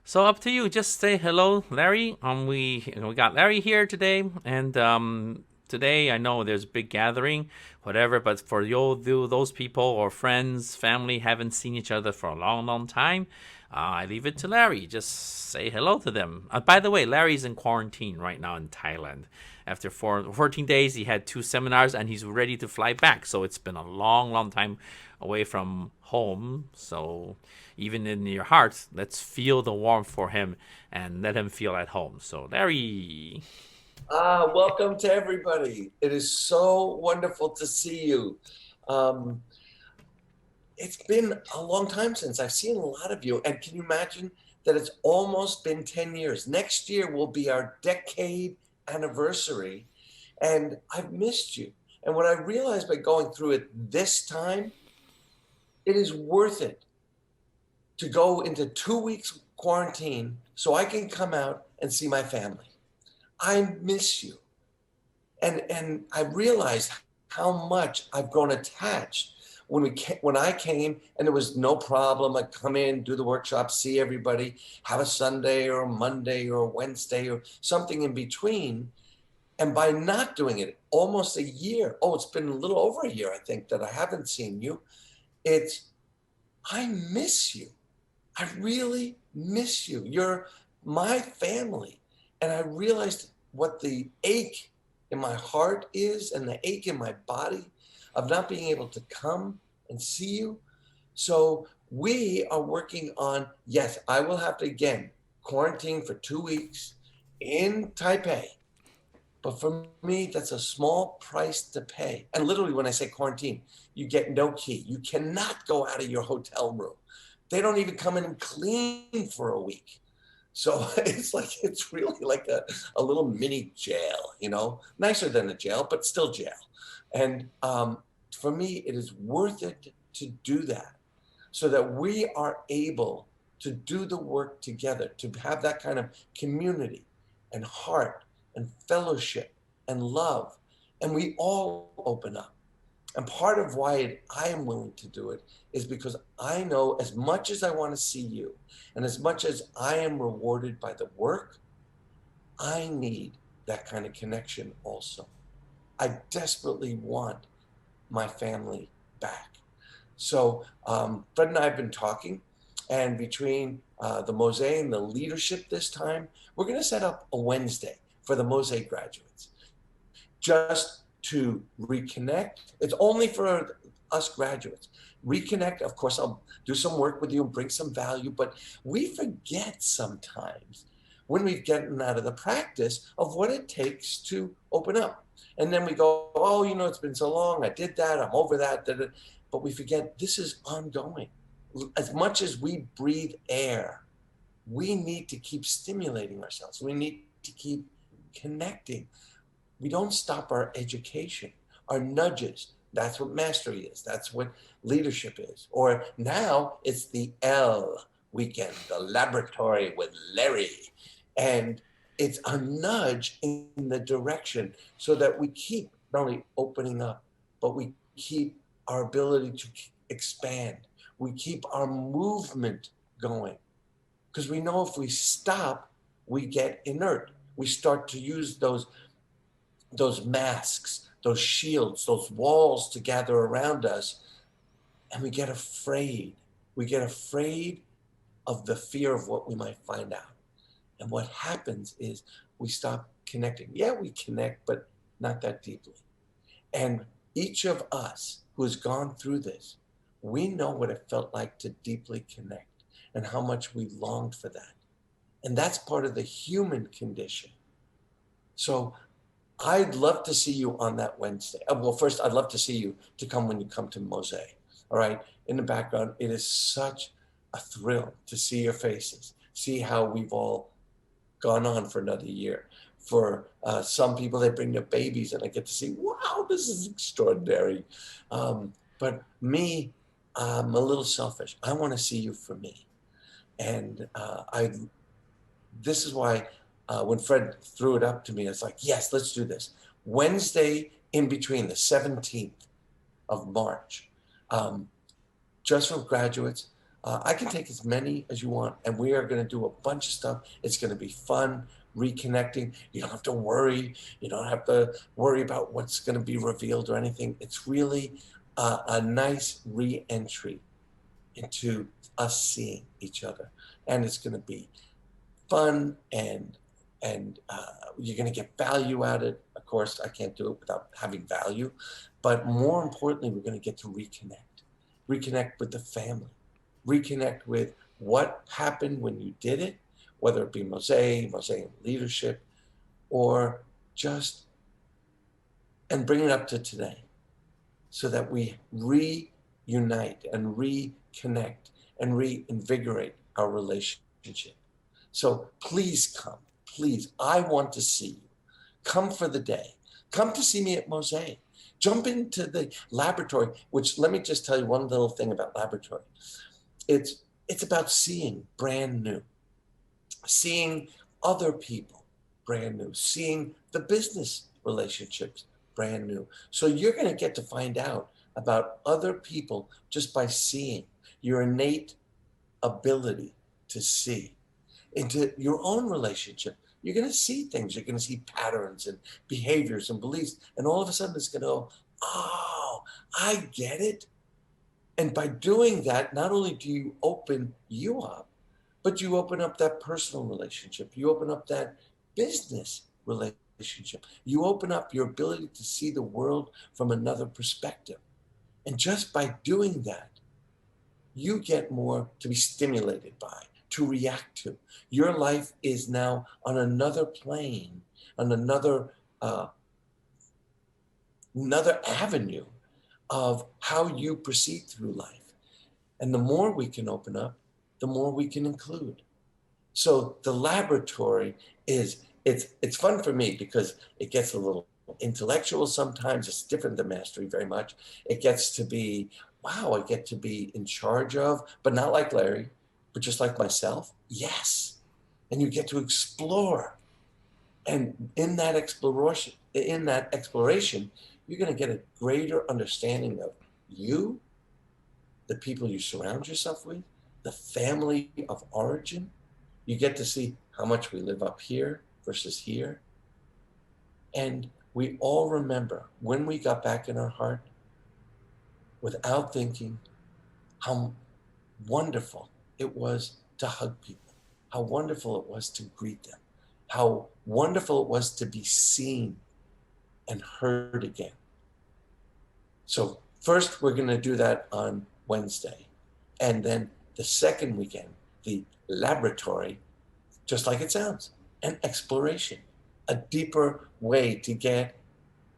So up to you. Just say hello, Larry. We got Larry here today, and today I know there's a big gathering, whatever. But for those people or friends, family haven't seen each other for a long, long time, I leave it to Larry. Just say hello to them. By the way, Larry's in quarantine right now in Thailand. After 14 days, he had two seminars, and he's ready to fly back. So it's been a long, long time away from home. So even in your heart, let's feel the warmth for him and let him feel at home. So, Larry. Welcome to everybody. It is so wonderful to see you. Um, it's been a long time since I've seen a lot of you. And can you imagine that it's almost been 10 years? Next year will be our decade anniversary. And I've missed you. And what I realized by going through it this time, it is worth it to go into 2 weeks quarantine so I can come out and see my family. I miss you. And I realized how much I've grown attached when I came, and there was no problem. I'd come in, do the workshop, see everybody, have a Sunday or a Monday or a Wednesday or something in between. And by not doing it almost a year, it's been a little over a year, I think, that I haven't seen you. It's I miss you. I really miss you. You're my family. And I realized what the ache in my heart is and the ache in my body of not being able to come and see you. So we are working on, yes, I will have to again quarantine for 2 weeks in Taipei. But for me, that's a small price to pay. And literally, when I say quarantine, you get no key. You cannot go out of your hotel room. They don't even come in and clean for a week. So it's really like a little mini jail, nicer than a jail, but still jail. And for me, it is worth it to do that so that we are able to do the work together, to have that kind of community and heart and fellowship and love. And we all open up. And part of why I am willing to do it is because I know as much as I want to see you and as much as I am rewarded by the work, I need that kind of connection also. I desperately want my family back. So Fred and I have been talking, and between the MOSE and the leadership this time, we're going to set up a Wednesday for the MOSE graduates just to reconnect. It's only for us graduates. Reconnect. Of course, I'll do some work with you and bring some value, but we forget sometimes when we've gotten out of the practice of what it takes to open up. And then we go, oh, it's been so long. I did that. I'm over that. But we forget this is ongoing. As much as we breathe air, we need to keep stimulating ourselves. We need to keep connecting. We don't stop our education, our nudges. That's what mastery is. That's what leadership is. Or now it's the L weekend, the laboratory with Larry. And it's a nudge in the direction so that we keep not only opening up, but we keep our ability to expand. We keep our movement going. Because we know if we stop, we get inert. We start to use those masks, those shields, those walls to gather around us, and we get afraid. We get afraid of the fear of what we might find out. And what happens is we stop connecting. Yeah, we connect, but not that deeply. And each of us who has gone through this, we know what it felt like to deeply connect and how much we longed for that. And that's part of the human condition. So I'd love to see you on that Wednesday. Well, first, I'd love to see you to come when you come to MOSE. All right. In the background, it is such a thrill to see your faces, see how we've all gone on for another year. For some people, they bring their babies, and I get to see, wow, this is extraordinary. But me, I'm a little selfish. I want to see you for me. And this is why when Fred threw it up to me, it's like, yes, let's do this. Wednesday in between, the 17th of March, just for graduates. I can take as many as you want, and we are going to do a bunch of stuff. It's going to be fun, reconnecting. You don't have to worry. You don't have to worry about what's going to be revealed or anything. It's really a nice re-entry into us seeing each other, and it's going to be fun, and you're going to get value out of it. Of course, I can't do it without having value, but more importantly, we're going to get to reconnect with the family, reconnect with what happened when you did it, whether it be MOSE leadership, or just, and bring it up to today so that we reunite and reconnect and reinvigorate our relationship. So please come, please. I want to see you. Come for the day. Come to see me at MOSE. Jump into the laboratory, which, let me just tell you one little thing about laboratory. It's about seeing brand new, seeing other people brand new, seeing the business relationships brand new. So you're going to get to find out about other people just by seeing, your innate ability to see into your own relationship. You're going to see things. You're going to see patterns and behaviors and beliefs. And all of a sudden it's going to go, oh, I get it. And by doing that, not only do you open you up, but you open up that personal relationship. You open up that business relationship. You open up your ability to see the world from another perspective. And just by doing that, you get more to be stimulated by, to react to. Your life is now on another plane, on another avenue of how you proceed through life. And the more we can open up, the more we can include. So the laboratory it's fun for me because it gets a little intellectual sometimes. It's different than mastery very much. It gets to be, wow, I get to be in charge of, but not like Larry, but just like myself. Yes. And you get to explore. And in that exploration, you're going to get a greater understanding of you, the people you surround yourself with, the family of origin. You get to see how much we live up here versus here. And we all remember when we got back in our heart, without thinking, how wonderful it was to hug people, how wonderful it was to greet them, how wonderful it was to be seen and heard again. So first, we're going to do that on Wednesday. And then the second weekend, the laboratory, just like it sounds, an exploration, a deeper way to get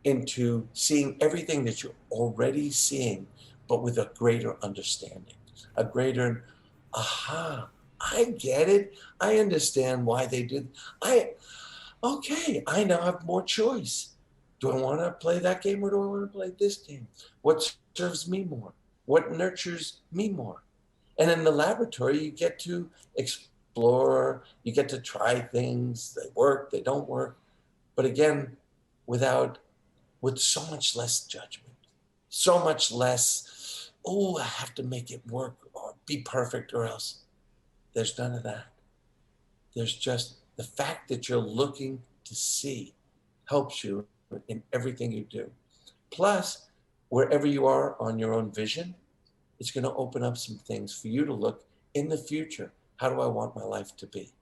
into seeing everything that you're already seeing, but with a greater understanding, a greater, aha, I get it. I understand why they did. Okay, I now have more choice. Do I want to play that game or do I want to play this game? What serves me more? What nurtures me more? And in the laboratory, you get to explore, you get to try things. They work, they don't work. But again, with so much less judgment, so much less, oh, I have to make it work or be perfect or else. There's none of that. There's just the fact that you're looking to see helps you in everything you do. Plus, wherever you are on your own vision, it's going to open up some things for you to look in the future. How do I want my life to be?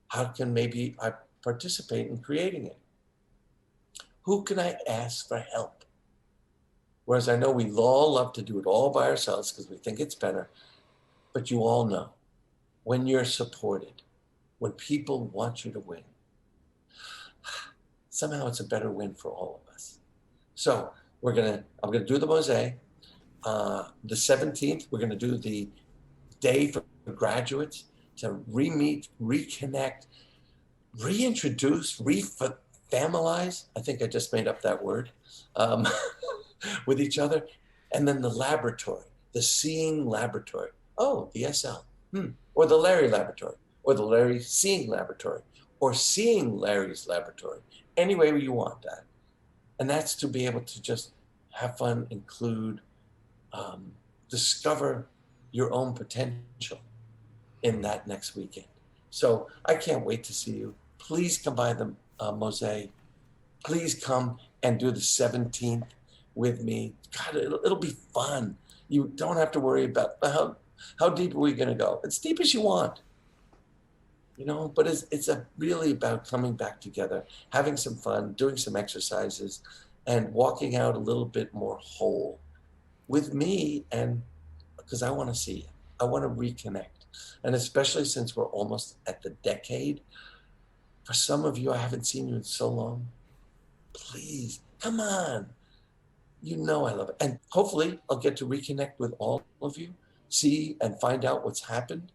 How can maybe I participate in creating it? Who can I ask for help? Whereas I know we all love to do it all by ourselves because we think it's better, but you all know when you're supported, when people want you to win, somehow it's a better win for all of us. So I'm gonna do the MOSE. The 17th, we're gonna do the day for graduates to re-meet, reconnect, reintroduce, familiarize. I think I just made up that word, with each other. And then the laboratory, the seeing laboratory. Oh, the SL, or the Larry laboratory, or the Larry seeing laboratory, or seeing Larry's laboratory, any way you want that. And that's to be able to just have fun, include, discover your own potential in that next weekend. So I can't wait to see you. Please come by the MOSE. Please come and do the 17th with me. God, it'll be fun. You don't have to worry about how deep are we going to go. As deep as you want, but it's really about coming back together, having some fun, doing some exercises, and walking out a little bit more whole with me, and because I want to see you. I want to reconnect. And especially since we're almost at the decade, for some of you, I haven't seen you in so long. Please, come on. I love it. And hopefully I'll get to reconnect with all of you, see and find out what's happened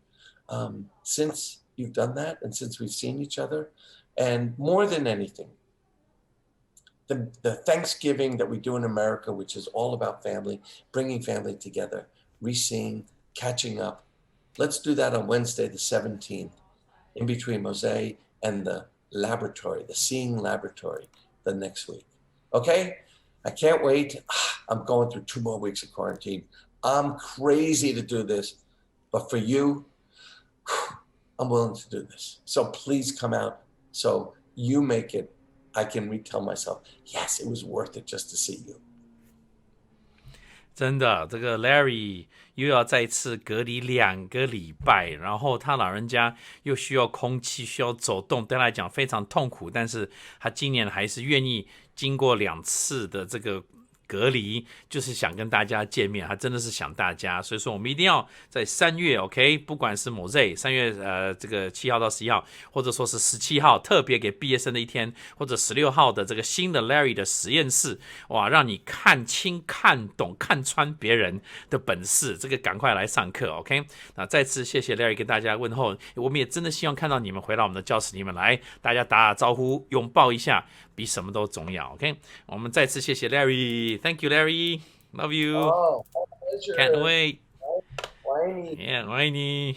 since you've done that and since we've seen each other. And more than anything, the Thanksgiving that we do in America, which is all about family, bringing family together, re-seeing, catching up. Let's do that on Wednesday, the 17th, in between MOSE and the laboratory, the Seeing Laboratory, the next week. Okay? I can't wait. I'm going through 2 more weeks of quarantine. I'm crazy to do this, but for you, I'm willing to do this. So please come out so you make it. I can retell myself, yes, it was worth it just to see you. 真的，这个 Larry 又要再次隔离2个礼拜，然后他老人家又需要空气，需要走动，对他来讲非常痛苦，但是他今年还是愿意经过2次的这个隔离，就是想跟大家见面，他真的是想大家，所以说我们一定要在3月 OK， 不管是MOSE 3月这个7号到11号，或者说是17号特别给毕业生的一天，或者16号的这个新的 Larry 的实验室，哇，让你看清、看懂、看穿别人的本事，这个赶快来上课 OK。那再次谢谢 Larry 跟大家问候，我们也真的希望看到你们回到我们的教室里面来，大家打打招呼，拥抱一下，比什么都重要 OK。我们再次谢谢 Larry。Thank you, Larry. Love you. Oh, my pleasure. Can't wait. Why? Yeah, 爱你。